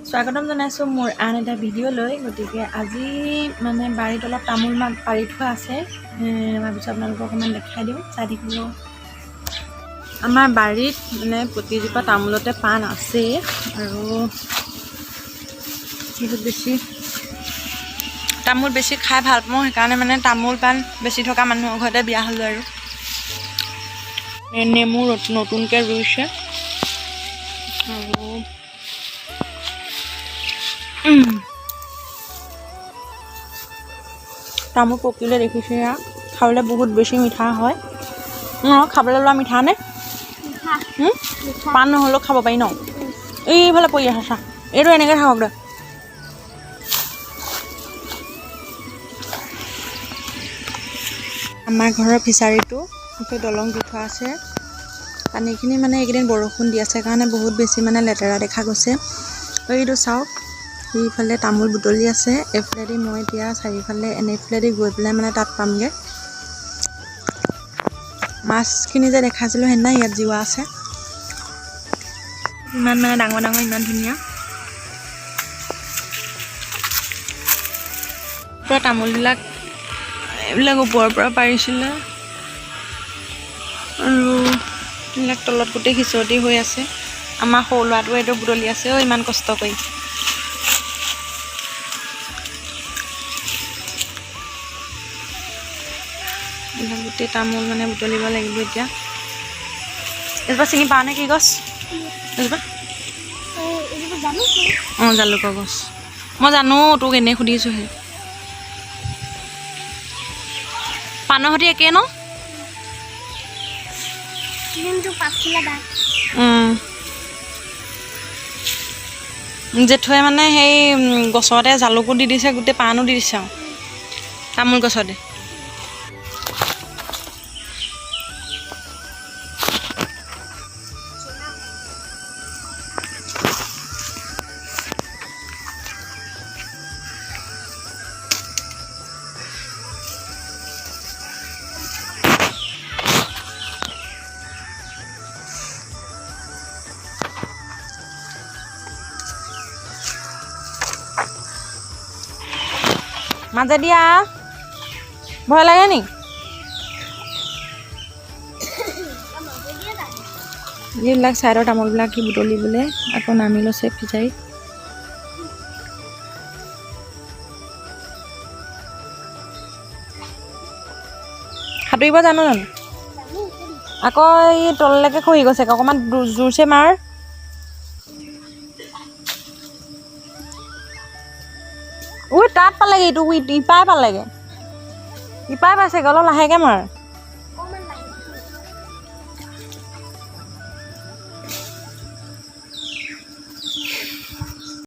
স্বাগতম জনাইছোঁ মোৰ আন এটা ভিডিঅ'লৈ। গতিকে আজি মানে বাৰীত অলপ তামোল পাৰি থোৱা আছে, ভাবিছোঁ আপোনালোকক অকণমান দেখাই দিওঁ, চাই থাকিব। আমাৰ বাৰীত মানে প্ৰতিজোপা তামোলতে পাণ আছেই, আৰু বহুত বেছি তামোল বেছি খাই ভাল পাওঁ, সেইকাৰণে মানে তামোল পাণ বেছি থকা মানুহৰ ঘৰতে বিয়া হ'লোঁ। আৰু নেমু নতুনকৈ ৰুইছে, আৰু তামোল পকিলে দেখিছে, এয়া খাবলৈ বহুত বেছি মিঠা হয়। খাবলৈ লোৱা মিঠা নে? পাণ নহ'লেও খাব পাৰি ন? এইফালে পৰি আছে চাহ, এইটো এনেকৈ থাকক দে। আমাৰ ঘৰৰ ফিচাৰীটো দলং দি থোৱা আছে। পানীখিনি মানে এইকেইদিন বৰষুণ দি আছে কাৰণে বহুত বেছি মানে লেতেৰা দেখা গৈছে। এইটো চাওক, সেইফালে তামোল বুটলি আছে, এইফালেদি মই এতিয়া চাৰিওফালে এনেফালেদি গৈ পেলাই মানে তাত পামগৈ। মাছখিনি যে দেখাইছিলোঁ সেইদিনা, ইয়াত জিওৱা আছে। ইমান মানে ডাঙৰ ডাঙৰ, ইমান ধুনীয়া। পুৰা তামোলবিলাক এইবিলাক ওপৰৰ পৰা পাৰিছিলে, আৰু এইবিলাক তলত গোটেই সিঁচৰতি হৈ আছে। আমাৰ সৰু ল'ৰাটোৱে এইটো বুটলি আছে ইমান কষ্ট কৰি। এইবিলাক গোটেই তামোল মানে বুটলিব লাগিব এতিয়া। এজোপা চিনি পাওঁ নে কি গছ? এজোপা জালুকৰ গছ। মই জানো, তোক এনেই সুধিছোঁহে। পাণৰ সৈতে একেই ন? জেঠুৱে মানে সেই গছতে জালুকো দি দিছে, গোটেই পাণো দি দিছে আৰু তামোল গছতে। মাজে দিয়া, ভয় লাগে নি? যিবিলাক চাইডৰ তামোলবিলাক কি বুটলিবলৈ আকৌ নামি লৈছে ফিচাৰীত। সাঁতুৰিব জানো জানো? আকৌ এই তললৈকে খহি গৈছে, অকণমান জোৰছে মাৰ। তাত পালেগৈ, ইটো ইপাই পালেগৈ, ইপাই পাইছেগৈ, অলপ লাহেকৈ মাৰ।